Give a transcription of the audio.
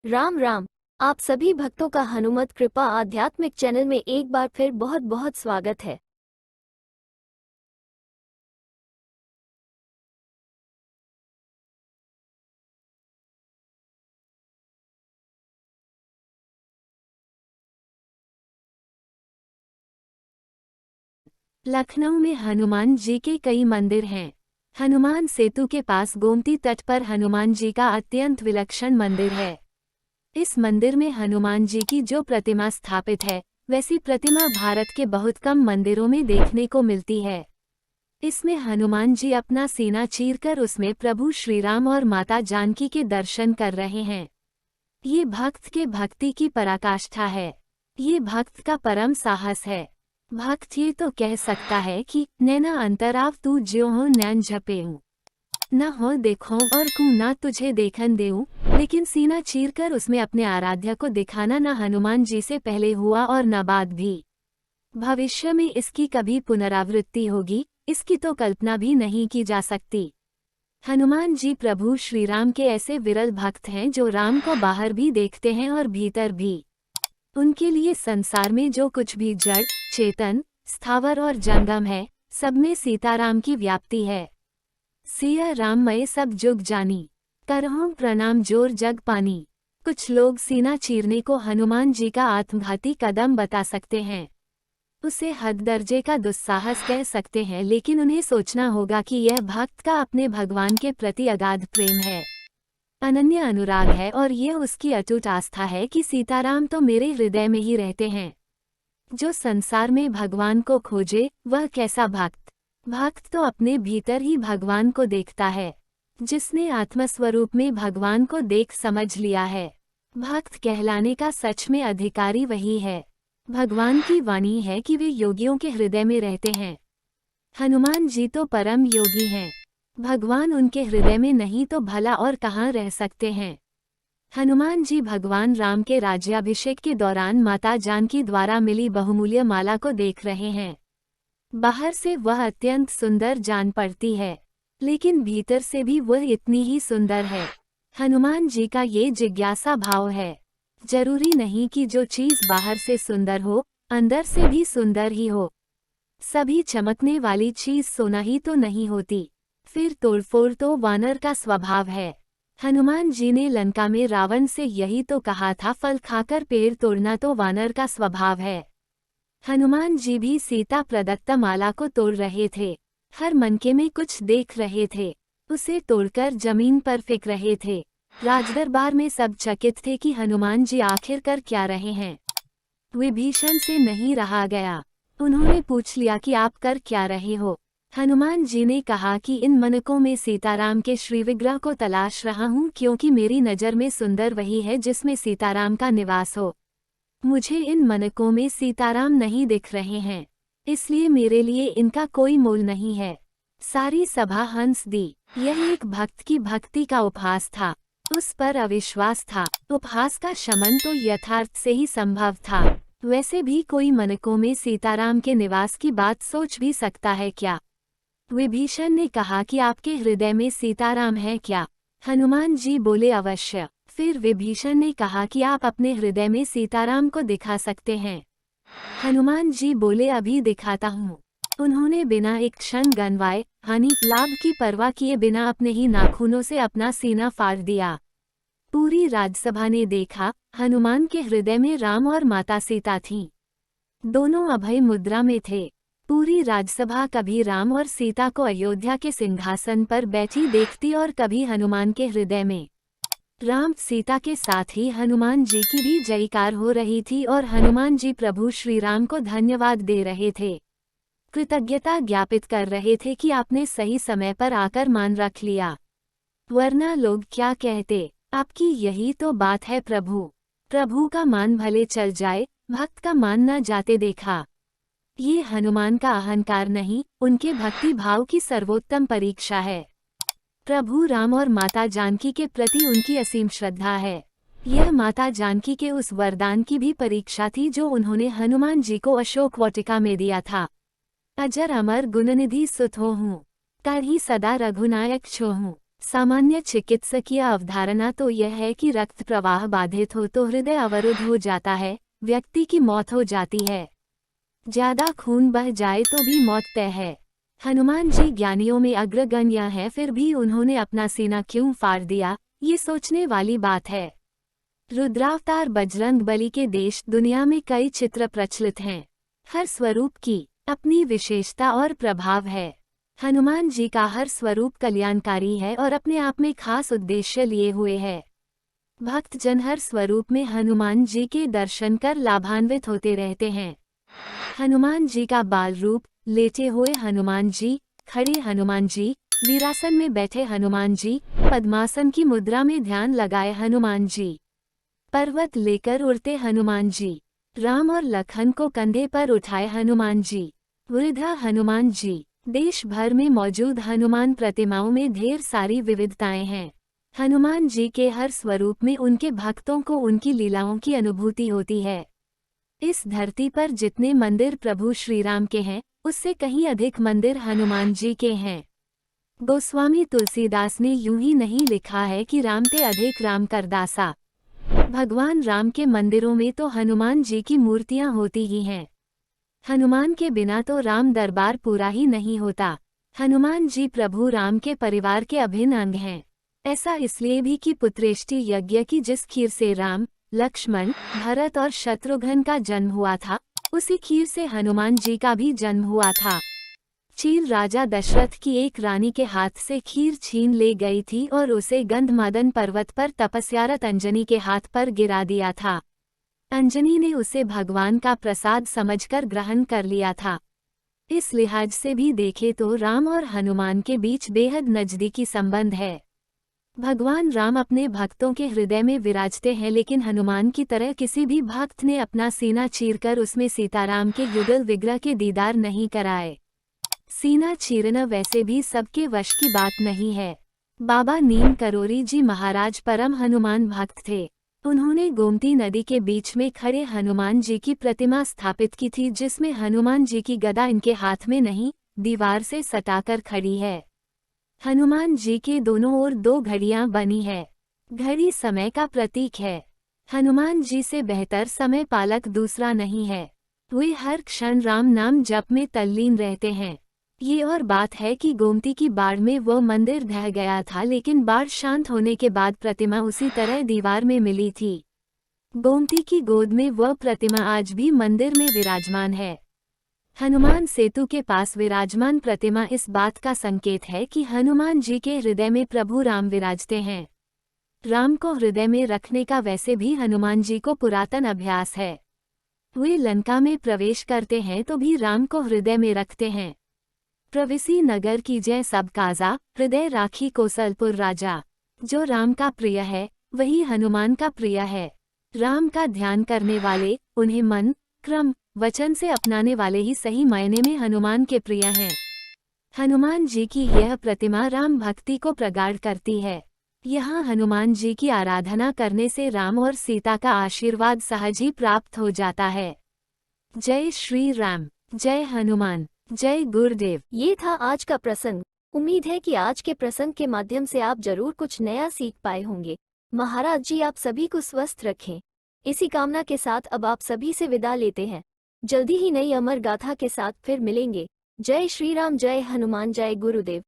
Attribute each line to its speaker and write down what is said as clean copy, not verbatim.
Speaker 1: राम राम। आप सभी भक्तों का हनुमत कृपा आध्यात्मिक चैनल में एक बार फिर बहुत बहुत स्वागत है।
Speaker 2: लखनऊ में हनुमान जी के कई मंदिर हैं। हनुमान सेतु के पास गोमती तट पर हनुमान जी का अत्यंत विलक्षण मंदिर है। इस मंदिर में हनुमान जी की जो प्रतिमा स्थापित है, वैसी प्रतिमा भारत के बहुत कम मंदिरों में देखने को मिलती है। इसमें हनुमान जी अपना सीना चीरकर उसमें प्रभु श्रीराम और माता जानकी के दर्शन कर रहे हैं। ये भक्त के भक्ति की पराकाष्ठा है। ये भक्त का परम साहस है। भक्त ये तो कह सकता है कि नैना अंतराव तू ज्यो हो नैन झपेऊं, न हो देखो और कू ना तुझे देखन देऊं, लेकिन सीना चीरकर उसमें अपने आराध्य को दिखाना न हनुमान जी से पहले हुआ और न बाद भी। भविष्य में इसकी कभी पुनरावृत्ति होगी, इसकी तो कल्पना भी नहीं की जा सकती। हनुमान जी प्रभु श्रीराम के ऐसे विरल भक्त हैं जो राम को बाहर भी देखते हैं और भीतर भी। उनके लिए संसार में जो कुछ भी जड़, चेतन, स्थावर और जंगम है, सब में सीताराम की व्याप्ति है। सिया राम मय सब जुग जानी, करहूं प्रणाम जोर जग पानी। कुछ लोग सीना चीरने को हनुमान जी का आत्मघाती कदम बता सकते हैं। उसे हद दर्जे का दुस्साहस कह सकते हैं, लेकिन उन्हें सोचना होगा कि यह भक्त का अपने भगवान के प्रति अगाध प्रेम है, अनन्य अनुराग है और यह उसकी अटूट आस्था है कि सीताराम तो मेरे हृदय में ही रहते हैं। जो संसार में भगवान को खोजे वह कैसा भक्त। भक्त तो अपने भीतर ही भगवान को देखता है। जिसने आत्मस्वरूप में भगवान को देख समझ लिया है, भक्त कहलाने का सच में अधिकारी वही है। भगवान की वाणी है कि वे योगियों के हृदय में रहते हैं। हनुमान जी तो परम योगी हैं। भगवान उनके हृदय में नहीं तो भला और कहाँ रह सकते हैं। हनुमान जी भगवान राम के राज्याभिषेक के दौरान माता जानकी द्वारा मिली बहुमूल्य माला को देख रहे हैं। बाहर से वह अत्यंत सुंदर जान पड़ती है, लेकिन भीतर से भी वह इतनी ही सुंदर है। हनुमान जी का ये जिज्ञासा भाव है। जरूरी नहीं कि जो चीज बाहर से सुंदर हो, अंदर से भी सुंदर ही हो। सभी चमकने वाली चीज सोना ही तो नहीं होती। फिर तोड़फोड़ तो वानर का स्वभाव है। हनुमान जी ने लंका में रावण से यही तो कहा था, फल खाकर पेड़ तोड़ना तो वानर का स्वभाव है। हनुमान जी भी सीता प्रदत्त माला को तोड़ रहे थे। हर मनके में कुछ देख रहे थे, उसे तोड़कर जमीन पर फेंक रहे थे। राजदरबार में सब चकित थे कि हनुमान जी आखिर कर क्या रहे हैं। विभीषण से नहीं रहा गया। उन्होंने पूछ लिया कि आप कर क्या रहे हो। हनुमान जी ने कहा कि इन मनकों में सीताराम के श्री विग्रह को तलाश रहा हूँ, क्योंकि मेरी नज़र में सुंदर वही है जिसमें सीताराम का निवास हो। मुझे इन मनकों में सीताराम नहीं दिख रहे हैं, इसलिए मेरे लिए इनका कोई मोल नहीं है। सारी सभा हंस दी। यह एक भक्त की भक्ति का उपहास था, उस पर अविश्वास था। उपहास का शमन तो यथार्थ से ही संभव था। वैसे भी कोई मनकों में सीताराम के निवास की बात सोच भी सकता है क्या? विभीषण ने कहा कि आपके हृदय में सीताराम है क्या? हनुमान जी बोले अवश्य। फिर विभीषण ने कहा कि आप अपने हृदय में सीताराम को दिखा सकते हैं। हनुमान जी बोले अभी दिखाता हूँ। उन्होंने बिना एक क्षण गनवाए, हानि लाभ की परवाह किए बिना अपने ही नाखूनों से अपना सीना फाड़ दिया। पूरी राजसभा ने देखा, हनुमान के हृदय में राम और माता सीता थीं। दोनों अभय मुद्रा में थे। पूरी राजसभा कभी राम और सीता को अयोध्या के सिंहासन पर बैठी देखती और कभी हनुमान के हृदय में। राम सीता के साथ ही हनुमान जी की भी जयकार हो रही थी और हनुमान जी प्रभु श्री राम को धन्यवाद दे रहे थे, कृतज्ञता ज्ञापित कर रहे थे कि आपने सही समय पर आकर मान रख लिया, वरना लोग क्या कहते। आपकी यही तो बात है प्रभु। प्रभु का मान भले चल जाए, भक्त का मान न जाते देखा। ये हनुमान का अहंकार नहीं, उनके भक्ति भाव की सर्वोत्तम परीक्षा है। प्रभु राम और माता जानकी के प्रति उनकी असीम श्रद्धा है। यह माता जानकी के उस वरदान की भी परीक्षा थी जो उन्होंने हनुमान जी को अशोक वाटिका में दिया था। अजर अमर गुणनिधि सुत हो हूँ, कर ही सदा रघुनायक छो हूँ। सामान्य चिकित्सकीय अवधारणा तो यह है कि रक्त प्रवाह बाधित हो तो हृदय अवरुद्ध हो जाता है, व्यक्ति की मौत हो जाती है। ज्यादा खून बह जाए तो भी मौत तय है। हनुमान जी ज्ञानियों में अग्रगण्य हैं, फिर भी उन्होंने अपना सीना क्यों फाड़ दिया, ये सोचने वाली बात है। रुद्रावतार बजरंग बली के देश दुनिया में कई चित्र प्रचलित हैं। हर स्वरूप की अपनी विशेषता और प्रभाव है। हनुमान जी का हर स्वरूप कल्याणकारी है और अपने आप में खास उद्देश्य लिए हुए है। भक्तजन हर स्वरूप में हनुमान जी के दर्शन कर लाभान्वित होते रहते हैं। हनुमान जी का बाल रूप, लेटे हुए हनुमान जी, खड़े हनुमान जी, वीरासन में बैठे हनुमान जी, पद्मासन की मुद्रा में ध्यान लगाए हनुमान जी, पर्वत लेकर उड़ते हनुमान जी, राम और लखन को कंधे पर उठाए हनुमान जी, वृद्धा हनुमान जी। देश भर में मौजूद हनुमान प्रतिमाओं में ढेर सारी विविधताएं हैं। हनुमान जी के हर स्वरूप में उनके भक्तों को उनकी लीलाओं की अनुभूति होती है। इस धरती पर जितने मंदिर प्रभु श्री राम के हैं, उससे कहीं अधिक मंदिर हनुमान जी के हैं। गोस्वामी तुलसीदास ने यूं ही नहीं लिखा है कि राम ते अधिक राम करदासा। भगवान राम के मंदिरों में तो हनुमान जी की मूर्तियां होती ही हैं। हनुमान के बिना तो राम दरबार पूरा ही नहीं होता। हनुमान जी प्रभु राम के परिवार के अभिन्न अंग हैं। ऐसा इसलिए भी कि पुत्रेष्टि यज्ञ की जिस खीर से राम, लक्ष्मण, भरत और शत्रुघ्न का जन्म हुआ था, उसी खीर से हनुमान जी का भी जन्म हुआ था। चील राजा दशरथ की एक रानी के हाथ से खीर छीन ले गई थी और उसे गंधमादन पर्वत पर तपस्यारत अंजनी के हाथ पर गिरा दिया था। अंजनी ने उसे भगवान का प्रसाद समझकर ग्रहण कर लिया था। इस लिहाज से भी देखे तो राम और हनुमान के बीच बेहद नजदीकी संबंध है। भगवान राम अपने भक्तों के हृदय में विराजते हैं, लेकिन हनुमान की तरह किसी भी भक्त ने अपना सीना चीरकर उसमें सीताराम के युगल विग्रह के दीदार नहीं कराए। सीना चीरना वैसे भी सबके वश की बात नहीं है। बाबा नीम करोरी जी महाराज परम हनुमान भक्त थे। उन्होंने गोमती नदी के बीच में खड़े हनुमान जी की प्रतिमा स्थापित की थी, जिसमें हनुमान जी की गदा इनके हाथ में नहीं, दीवार से सटाकर खड़ी है। हनुमान जी के दोनों ओर 2 घड़ियां बनी है। घड़ी समय का प्रतीक है। हनुमान जी से बेहतर समय पालक दूसरा नहीं है। वे हर क्षण राम नाम जप में तल्लीन रहते हैं। ये और बात है कि गोमती की बाढ़ में वो मंदिर ढह गया था, लेकिन बाढ़ शांत होने के बाद प्रतिमा उसी तरह दीवार में मिली थी। गोमती की गोद में वह प्रतिमा आज भी मंदिर में विराजमान है। हनुमान सेतु के पास विराजमान प्रतिमा इस बात का संकेत है कि हनुमान जी के हृदय में प्रभु राम विराजते हैं। राम को हृदय में रखने का वैसे भी हनुमान जी को पुरातन अभ्यास है। वे लंका में प्रवेश करते हैं तो भी राम को हृदय में रखते हैं। प्रविसी नगर की जय सब काजा, हृदय राखी कौशलपुर राजा। जो राम का प्रिय है वही हनुमान का प्रिय है। राम का ध्यान करने वाले, उन्हें मन, क्रम, वचन से अपनाने वाले ही सही मायने में हनुमान के प्रिय हैं। हनुमान जी की यह प्रतिमा राम भक्ति को प्रगाढ़ करती है। यहाँ हनुमान जी की आराधना करने से राम और सीता का आशीर्वाद सहज ही प्राप्त हो जाता है। जय श्री राम, जय हनुमान, जय गुरुदेव।
Speaker 1: ये था आज का प्रसंग। उम्मीद है कि आज के प्रसंग के माध्यम से आप जरूर कुछ नया सीख पाए होंगे। महाराज जी आप सभी को स्वस्थ रखें। इसी कामना के साथ अब आप सभी से विदा लेते हैं। जल्दी ही नई अमर गाथा के साथ फिर मिलेंगे। जय श्री राम, जय हनुमान, जय गुरुदेव।